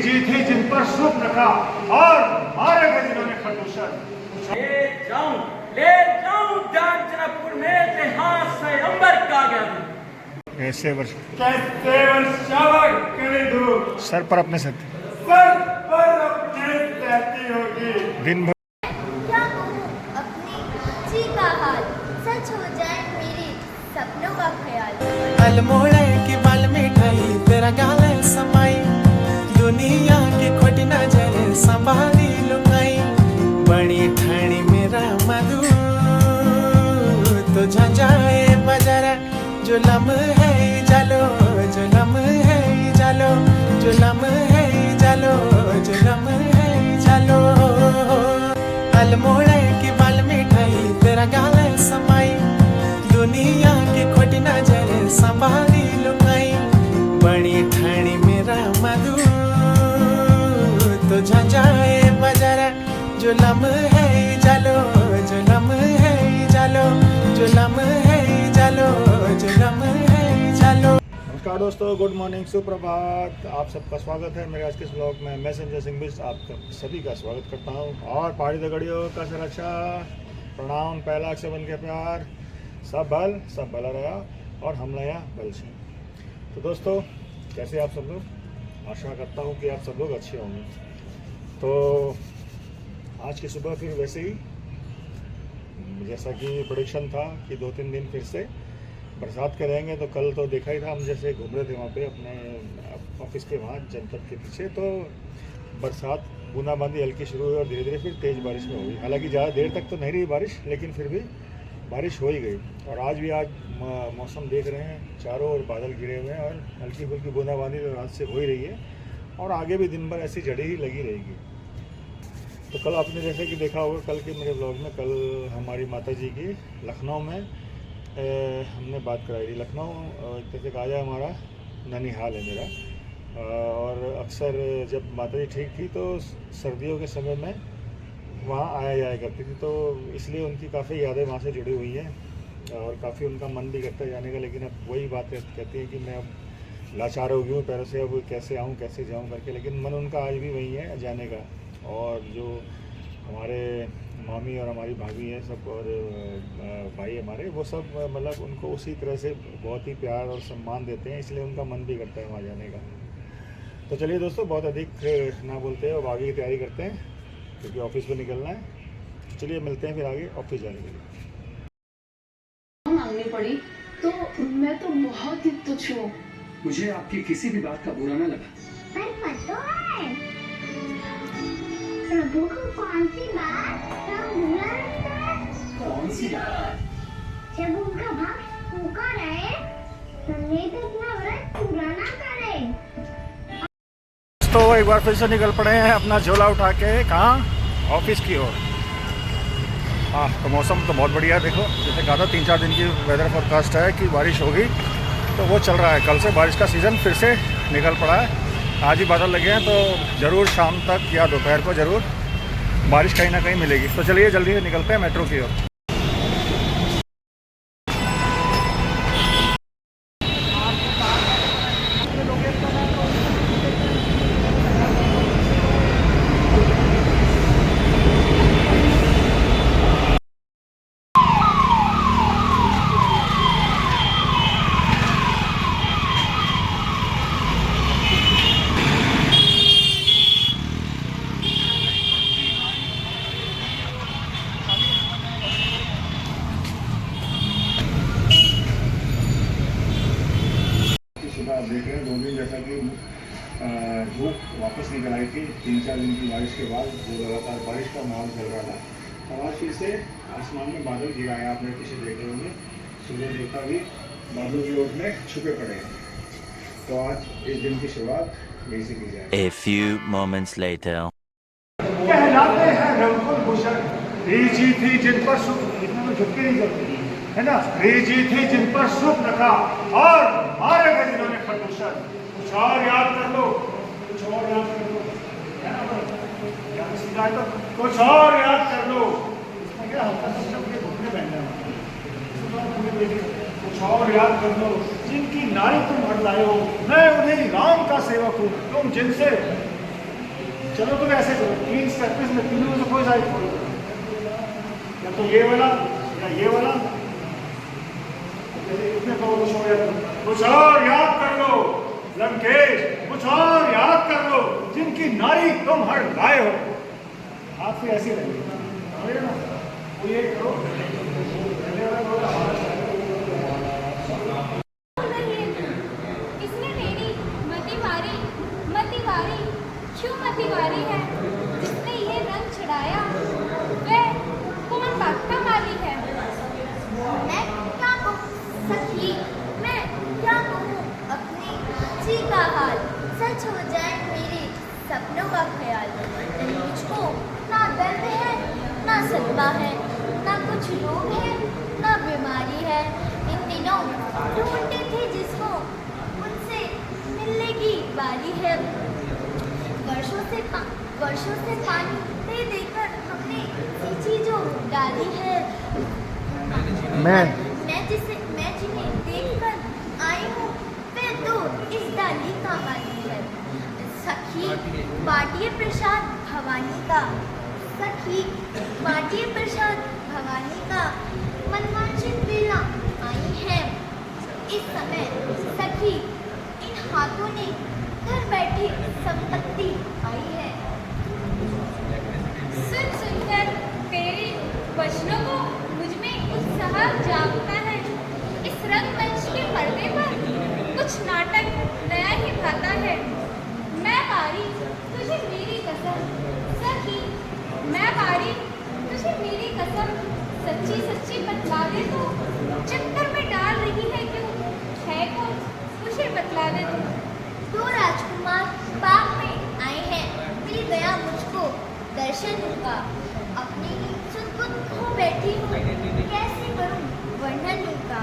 जी थी जिन पर शुभ रखा और मारे गए जिन्होंने खरदूषण। ले जाऊं जान जनकपुर में इतिहास से अंबर का गया कैसे वर्ष करे दूर सर पर अपने सर रहती होगी दिन भर। क्या कहूँ अपनी जी का हाल, सच हो जाए मेरे सपनों का ख्याल। अल्मोड़े की बाल मिठाई तेरा गाले समाई, दुनिया की खोटी नजर संभाली लुकाई, बड़ी ठाणी मेरा मधु तो झंझाए बजरा, जुलम है जालो जुलम है जालो जुलम है जालो जुलम है जालो। अल्मोड़े की बाल मिठाई तेरा गाले समाई, दुनिया की खोटी नजर संभाली लुकाई, बड़ी ठाणी मेरा मधु तो झंझाए बजरा, जुलम है जालो जुलम है जालो जुलम है जालो जुलम है जालो। नमस्कार दोस्तों, गुड मॉर्निंग, सुप्रभात। आप सबका स्वागत है मेरे आज के ब्लॉग में। मैं संजय सिंह बिष्ट आप सभी का स्वागत करता हूं। और पहाड़ी दगड़ियों का सुरक्षा प्रणाम, पहला अक्षर बन के प्यार, सब भला रहा और हम नया बल से। तो दोस्तों, कैसे आप सब लोग? आशा करता हूं कि आप सब लोग अच्छे होंगे। तो आज की सुबह फिर वैसे ही जैसा कि प्रेडिक्शन था कि 2-3 दिन फिर से बरसात के रहेंगे। तो कल तो देखा ही था, हम जैसे घूम रहे थे वहाँ पे अपने ऑफिस के वहाँ जनपद के पीछे, तो बरसात बूंदाबांदी हल्की शुरू हुई और धीरे धीरे फिर तेज़ बारिश में हो गई। हालांकि ज़्यादा देर तक तो नहीं रही बारिश, लेकिन फिर भी बारिश हो ही गई। और आज मौसम देख रहे हैं, चारों ओर बादल घिरे हुए हैं और हल्की फुल्की बूंदाबांदी तो रात से हो ही रही है और आगे भी दिन भर ऐसी जड़ी ही लगी रहेगी। तो कल आपने जैसे कि देखा होगा, कल के मेरे ब्लॉग में, कल हमारी माता जी की लखनऊ में हमने बात कराई थी। लखनऊ एक तरह से कहा जाए हमारा ननिहाल है मेरा, और अक्सर जब माता जी ठीक थी तो सर्दियों के समय में वहाँ आया जाया करती थी, तो इसलिए उनकी काफ़ी यादें वहाँ से जुड़ी हुई हैं और काफ़ी उनका मन भी करता है जाने का। लेकिन अब वही बात कहती है कि मैं अब लाचार हो गई हूँ पैरों से, अब कैसे आऊँ कैसे जाऊँ करके, लेकिन मन उनका आज भी वही है जाने का। और जो हमारे मामी और हमारी भाभी हैं सब, और भाई हमारे, वो सब मतलब उनको उसी तरह से बहुत ही प्यार और सम्मान देते हैं, इसलिए उनका मन भी करता है वहाँ जाने का। तो चलिए दोस्तों, बहुत अधिक ना बोलते हैं, अब आगे की तैयारी करते हैं क्योंकि ऑफिस पे निकलना है। चलिए मिलते हैं फिर आगे ऑफिस जाने के लिए। मांगनी पड़ी तो मैं तो बहुत ही तुच्छ हूँ। मुझे आपकी किसी भी बात का बुरा ना लगा। पर पता है प्रभु को कौन सी बात बुरा लगता है? कौन सी बात? जब उनका भक्त भूखा रहे, संडे तो अपना व्रत पूरा ना करे। तो एक बार फिर से निकल पड़े हैं अपना झोला उठा के, कहाँ? ऑफिस की ओर। हाँ, तो मौसम तो बहुत बढ़िया है। देखो, जैसे कहा था 3-4 दिन की वेदर फोरकास्ट है कि बारिश होगी, तो वो चल रहा है। कल से बारिश का सीज़न फिर से निकल पड़ा है। आज ही बादल लगे हैं, तो ज़रूर शाम तक या दोपहर को ज़रूर बारिश कहीं ना कहीं मिलेगी। तो चलिए जल्दी से निकलते हैं मेट्रो की ओर। आप देख रहे हैं 2 दिन जैसा कि धूप वापस निकल आई थी 3-4 दिन की बारिश के बाद, जो लगातार बारिश का माहौल चल रहा था। और आज फिर से आसमान में बादल घिरा है, आपने पीछे देख रहे होंगे, सूर्य देवता भी बादलों की ओर में छुपे पड़े हैं। तो आज इस दिन की शुरुआत यही से की जाए। A few moments later. कहलाते हैं रंगुल भूषण, रीझी थी जिन पर शुभ, इतना में झुक के नहीं करती है ना, रीझी थी जिन पर शुभ रखा और मारे गए जिन्होंने खरदूषण। कुछ और याद कर लो, कुछ और याद कर लो, है ना? तो कुछ और याद कर लो। इसमें क्या हल्का सा अपने घुटने पहनना है। कुछ और याद कर लो, जिनकी नारी तुम हर लाए हो, मैं उन्हें राम का सेवक हूँ। तुम जिनसे चलो तुम ऐसे करो, 3 स्टेप में तीनों में से कोई सा एक फॉलो करो, या तो ये वाला या ये वाला। जैसे इतने कहो कुछ और याद कर लो लंकेश, कुछ और याद कर लो, जिनकी नारी तुम हर लाए हो। आप फिर ऐसे रहेंगे, समझ रहे ना? वो ये करो, इसने मेरी मतिवारी क्यों मतिवारी है? जिसने ये रंग चढ़ाया वह कौन बात वाली है? मैं क्या कहूँ सखी, मैं क्या कहूँ अपनी जी का हाल, सच हो जाए मेरे सपनों का ख्याल। मुझको ना दर्द है ना सदमा है, ना कुछ रोग है ना बीमारी है। इन दिनों ढूंढते थे जिसको मुझसे मिलने की बारी है। वर्षों से पानी दे देकर हमने सींची जो डाली है। मैं जिन्हें देखकर आई हूँ वे तो इस डाली का माली है। सखी बाटिए प्रसाद भवानी का, सखी बाटिए प्रसाद भवानी का, मनवांछित बेला आई है। इस समय सखी इन हाथों ने घर बैठे संपत्ति आई है। सुनकर तेरे वचनों को मुझ में उत्साह जागता है। इस रंगमंच के पर्दे पर कुछ नाटक नया ही भाता है। मैं पारी तुझे मेरी कसम सखी, मैं पारी तुझे मेरी कसम, सच्ची सच्ची बतला दे तू, चक्कर में डाल रही है क्यों? है कौन मुझे बतला दे तू। 2 राजकुमार बाग में आए हैं, मिल गया मुझको दर्शन उनका। अपनी सुध खो बैठी हूँ, कैसे करूँ वर्णन उनका।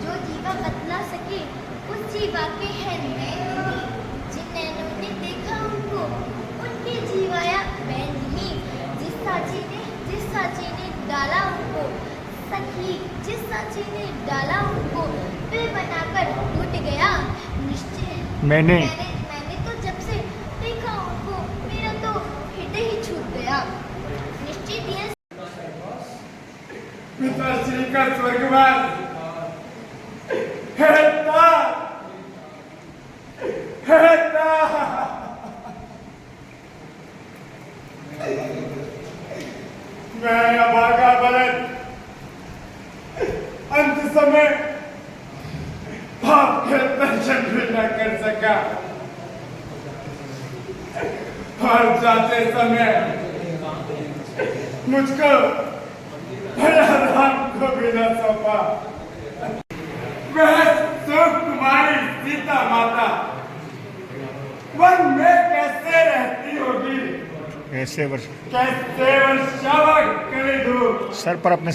जो जीवा बतला सके उस जीवा के है नैन, जिन नैनों ने देखा उनको उनके जीवाया मैं नहीं। जिस साची ने डाला उनको सखी, जिस साची ने डाला उनको वे बनाकर टूट गया निश्चय। मैंने तो जब से देखा उनको मेरा तो हृदय ही छूट गया। निश्चित यह पिताश्री का स्वर्गवास मैं अभागा बलद अंत समय बाप के दर्शन भी न कर सका, और जाते समय मुझको भला राम को भी न सौंपा। वह सुकुमारी सीता माता वन में कैसे रहती होगी? कैसे वर्षावक करे धूप सर पर अपने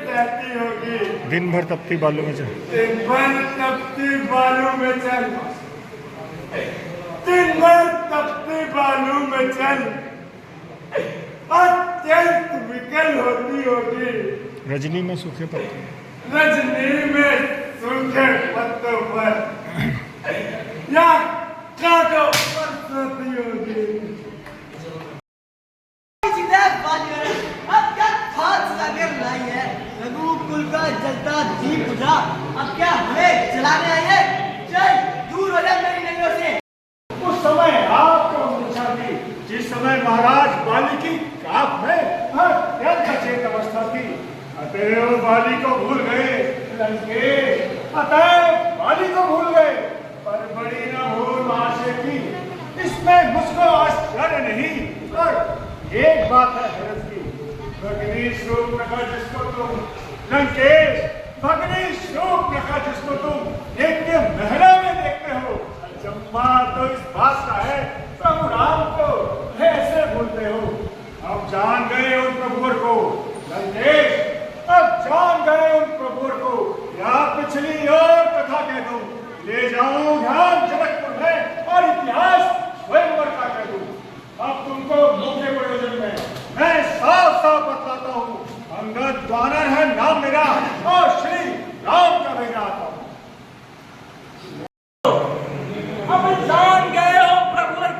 रहती होगी। दिन भर तपती बालू में चल, दिन भर तपती बालू में चल, अत्यंत विकल होती होगी। रजनी में सूखे पत्तों पर या कांटों पर सोती होगी। अब क्या खास सागर लाई है? रघुकुल का जलता दीप बुझा, अब क्या हमें जलाने आई है? चल दूर हो जा मेरी नजरों से। उस समय आपको मूर्छा थी, जिस समय महाराज बाली की काप में अत्यंत अचेत अवस्था थी। अतएव बाली को भूल गए लंकेश, अतएव बाली को भूल गए, पर बड़ी न भूल महाशय की। इसमें मुझको आश्चर्य नहीं, पर एक बात है हैरत की। भगनी स्वरूप रखा जिसको तुम लंकेश, भगनी स्वरूप रखा जिसको तुम नित्य महला में देखते हो, अचंभा तो इस बात का है प्रभु राम को ऐसे भूलते हो। अब जान गए उन प्रभुवर को लंकेश, अब जान गए उन प्रभुवर को। या पिछली और कथा कह दूं, ले जाऊं ध्यान जनकपुर में और इतिहास स्वयंवर का कह दूं। अब तुमको मुख्य प्रयोजन में मैं साफ साफ बतलाता हूँ। अंगद वानर है नाम मेरा, और श्री राम का मेरा आता हूँ। अब जान गए हो प्रभुवर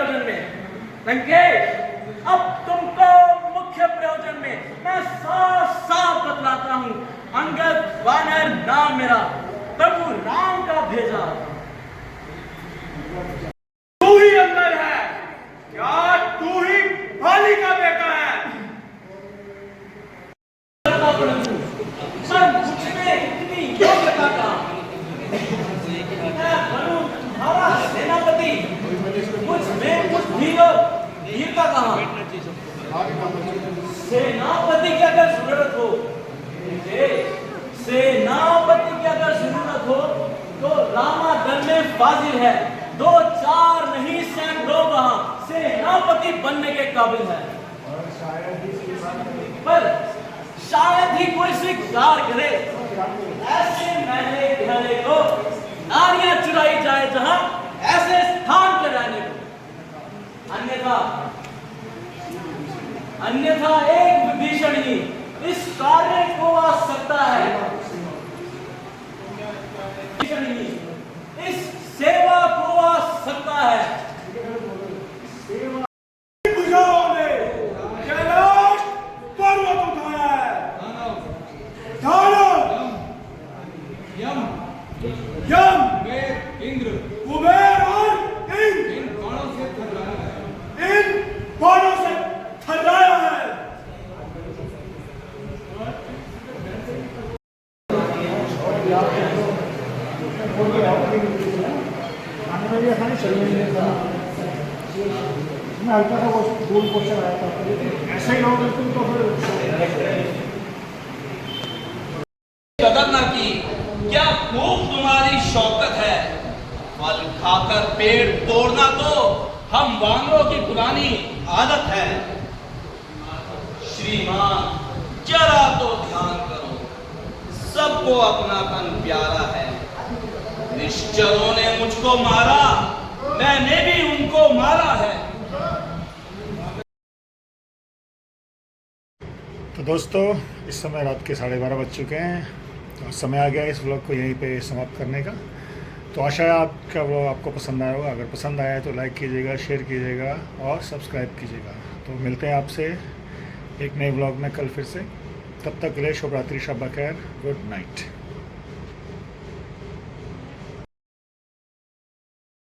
प्रयोजन में। लंकेश, अब तुमको मुख्य प्रयोजन में मैं साफ साफ बतलाता हूँ। अंगद वानर नाम मेरा, प्रभु राम का भेजा। तू ही अंगद है क्या? तू ही बाली का बेटा है? पर मुझमें इतनी योग्यता कहाँ? मैं बनूं तुम्हारा सेनापति, मुझमें कुछ वीरता कहाँ? सेनापति की अगर जरूरत हो, सेनापति की अगर जरूरत हो तो रामागढ़ में फाजिल है। 2-4 नहीं सैन लोग वहां सेनापति बनने के काबिल है। पर शायद ही कोई स्वीकार करे ऐसे महले घरे को नारियां चुराई जाए जहां ऐसे स्थान पर रहने को। अन्यथा एक विभीषण ही इस कार्य को आ सकता है, विभीषण ही इस सेवा को आ सकता है। भुजाओं ने कैलाश पर्वत उठाया है। दानव, यम, कुबेर और इन बाणों से थर्राया है। मैं हल्का सा वो फूल क्वेश्चन आया था, ऐसे ही लोग बिल्कुल तो फिर कदर ना की, क्या खूब तुम्हारी शौकत है। फल खाकर पेड़ तोड़ना तो हम वानरों की पुरानी आदत है। श्रीमान जरा तो ध्यान करो, सबको अपनापन प्यारा है। निश्चरों ने मुझको मारा, मैंने भी उनको मारा है। तो दोस्तों, इस समय रात के 12:30 बज चुके हैं। तो समय आ गया इस व्लॉग को यहीं पे समाप्त करने का। तो आशा है आपका व्लॉग आपको पसंद आया होगा। अगर पसंद आया है तो लाइक कीजिएगा, शेयर कीजिएगा और सब्सक्राइब कीजिएगा। तो मिलते हैं आपसे एक नए व्लॉग में कल फिर से। तब तक के लिए शुभ रात्रि, शब बखैर, गुड नाइट।